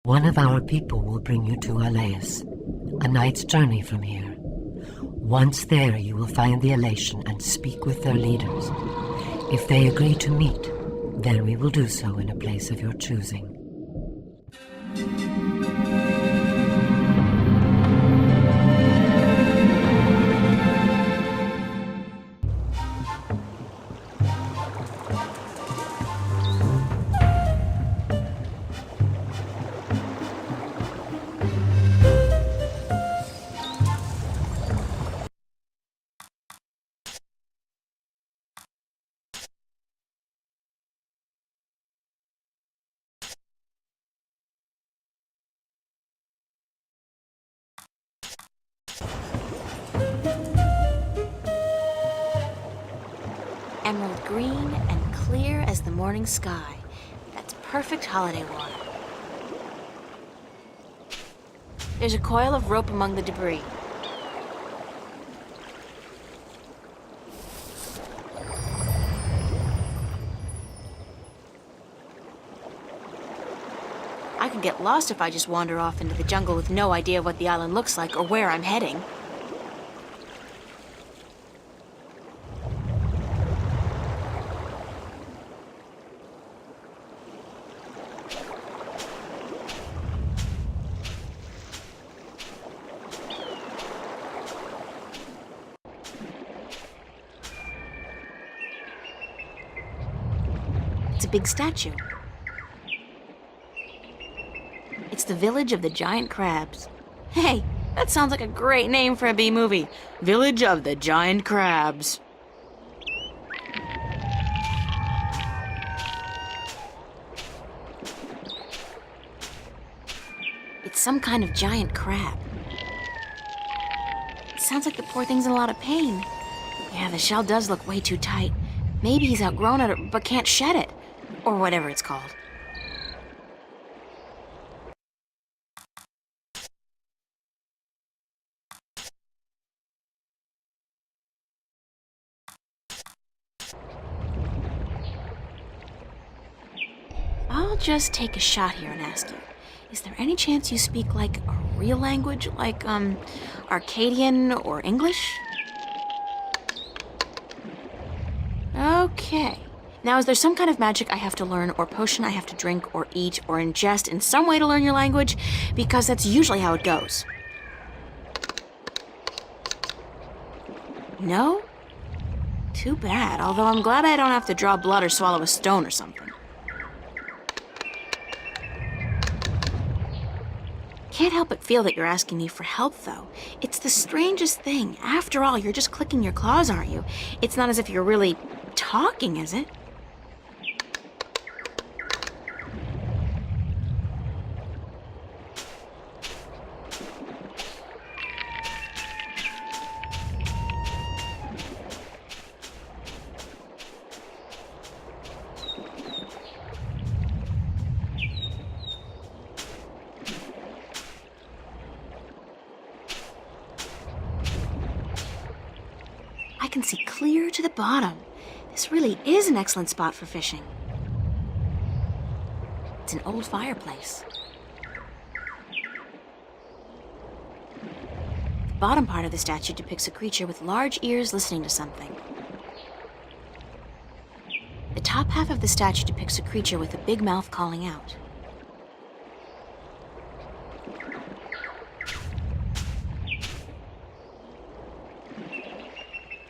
One of our people will bring you to Alais, a night's journey from here. Once there, you will find the Alatien and speak with their leaders. If they agree to meet, then we will do so in a place of your choosing. Emerald green and clear as the morning sky. That's perfect holiday water. There's a coil of rope among the debris. I could get lost if I just wander off into the jungle with no idea what the island looks like or where I'm heading. It's a big statue. It's the Village of the Giant Crabs. Hey, that sounds like a great name for a B-movie. Village of the Giant Crabs. It's some kind of giant crab. It sounds like the poor thing's in a lot of pain. Yeah, the shell does look way too tight. Maybe he's outgrown it, but can't shed it. Or whatever it's called. I'll just take a shot here and ask you, is there any chance you speak, like, a real language? Like, Arcadian or English? Okay. Now, is there some kind of magic I have to learn, or potion I have to drink, or eat, or ingest in some way to learn your language? Because that's usually how it goes. No? Too bad, although I'm glad I don't have to draw blood or swallow a stone or something. Can't help but feel that you're asking me for help, though. It's the strangest thing. After all, you're just clicking your claws, aren't you? It's not as if you're really talking, is it? I can see clear to the bottom. This really is an excellent spot for fishing. It's an old fireplace. The bottom part of the statue depicts a creature with large ears listening to something. The top half of the statue depicts a creature with a big mouth calling out.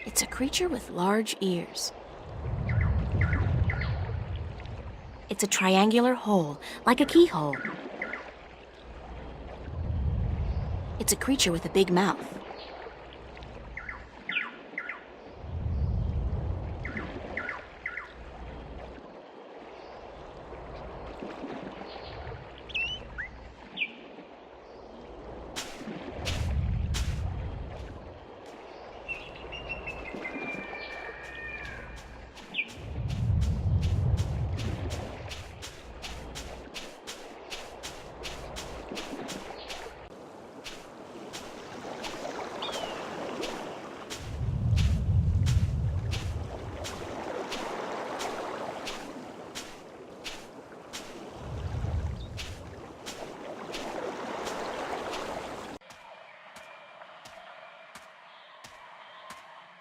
It's a creature with large ears. It's a triangular hole, like a keyhole. It's a creature with a big mouth.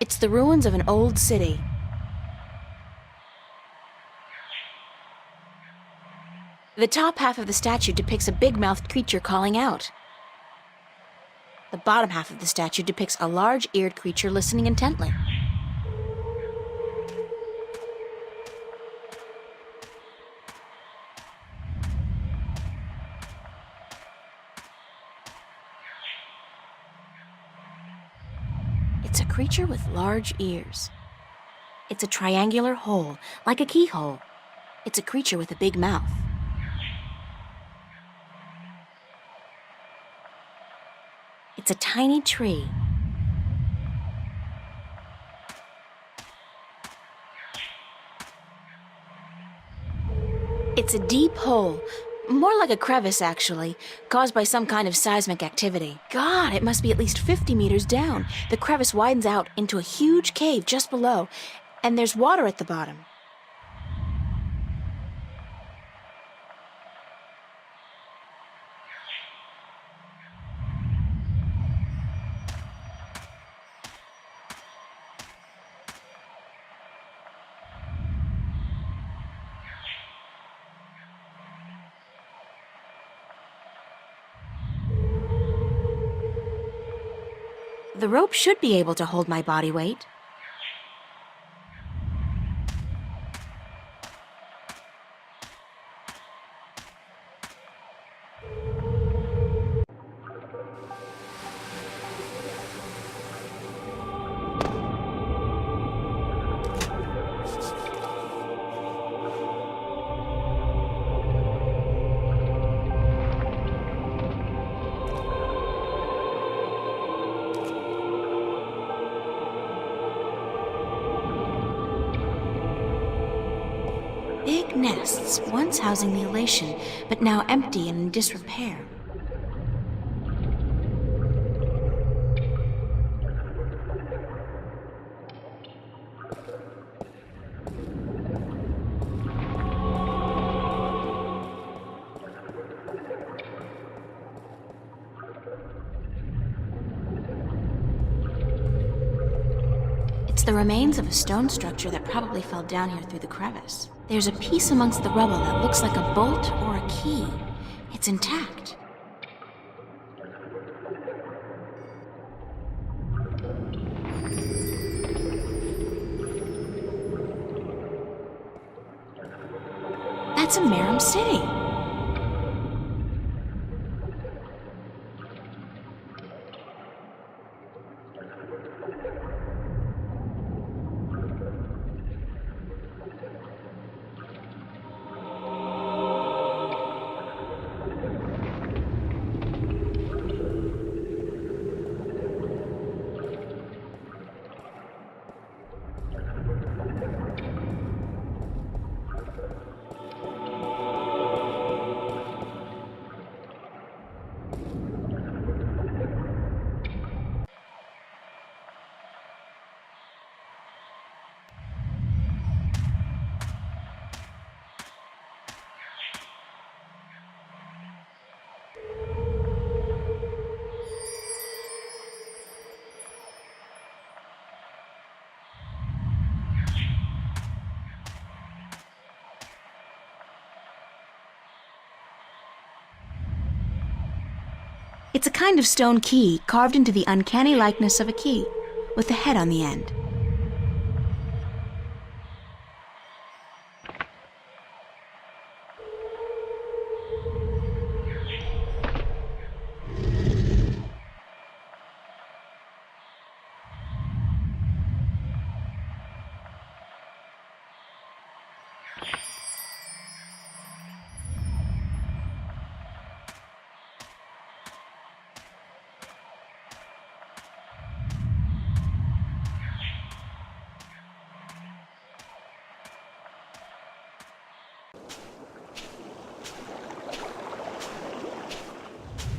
It's the ruins of an old city. The top half of the statue depicts a big-mouthed creature calling out. The bottom half of the statue depicts a large-eared creature listening intently. It's a creature with large ears. It's a triangular hole, like a keyhole. It's a creature with a big mouth. It's a tiny tree. It's a deep hole, more like a crevice actually, caused by some kind of seismic activity. God, it must be at least 50 meters down. The crevice widens out into a huge cave just below, and there's water at the bottom. The rope should be able to hold my body weight. Big nests, once housing the Alatien, but now empty and in disrepair. It's the remains of a stone structure that probably fell down here through the crevice. There's a piece amongst the rubble that looks like a bolt or a key. It's intact. That's a Maerum city. It's a kind of stone key carved into the uncanny likeness of a key, with a head on the end.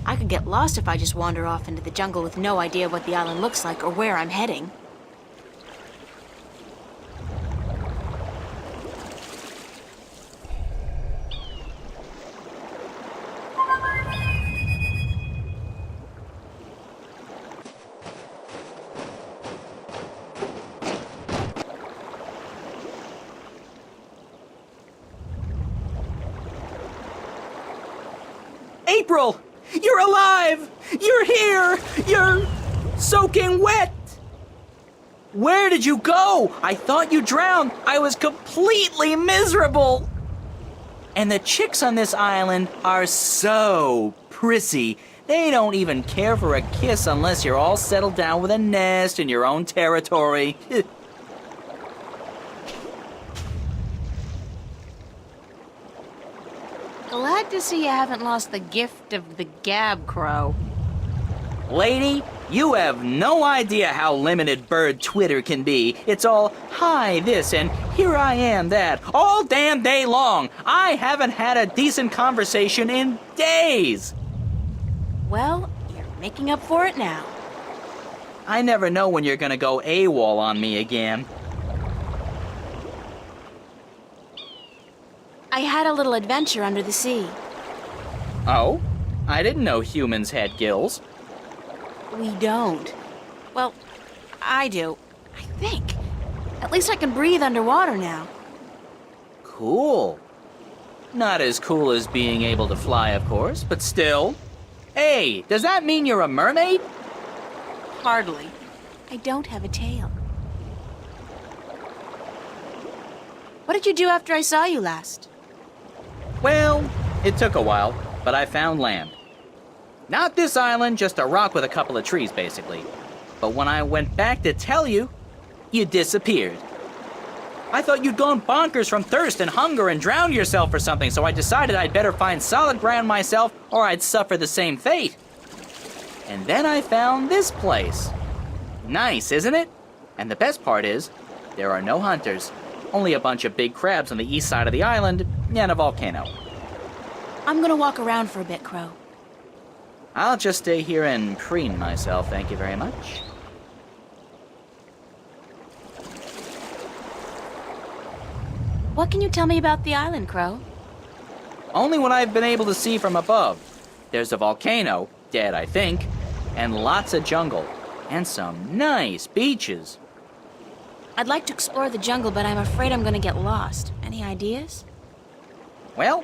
I could get lost if I just wander off into the jungle with no idea what the island looks like or where I'm heading. April! You're alive! You're here! You're soaking wet! Where did you go? I thought you drowned. I was completely miserable. And the chicks on this island are so prissy. They don't even care for a kiss unless you're all settled down with a nest in your own territory. Glad to see you haven't lost the gift of the gab, Crow. Lady, you have no idea how limited bird Twitter can be. It's all, hi this and here I am that, all damn day long. I haven't had a decent conversation in days. Well, you're making up for it now. I never know when you're gonna go AWOL on me again. I had a little adventure under the sea. Oh? I didn't know humans had gills. We don't. Well, I do. I think. At least I can breathe underwater now. Cool. Not as cool as being able to fly, of course, but still. Hey, does that mean you're a mermaid? Hardly. I don't have a tail. What did you do after I saw you last? Well, it took a while, but I found land. Not this island, just a rock with a couple of trees, basically. But when I went back to tell you, you disappeared. I thought you'd gone bonkers from thirst and hunger and drowned yourself or something, so I decided I'd better find solid ground myself or I'd suffer the same fate. And then I found this place. Nice, isn't it? And the best part is, there are no hunters. Only a bunch of big crabs on the east side of the island and a volcano. I'm gonna walk around for a bit, Crow. I'll just stay here and preen myself, thank you very much. What can you tell me about the island, Crow? Only what I've been able to see from above. There's a volcano, dead I think, and lots of jungle, and some nice beaches. I'd like to explore the jungle, but I'm afraid I'm gonna get lost. Any ideas? Well,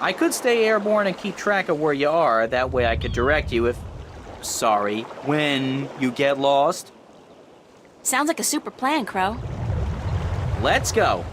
I could stay airborne and keep track of where you are. That way I could direct you if... Sorry, when you get lost. Sounds like a super plan, Crow. Let's go.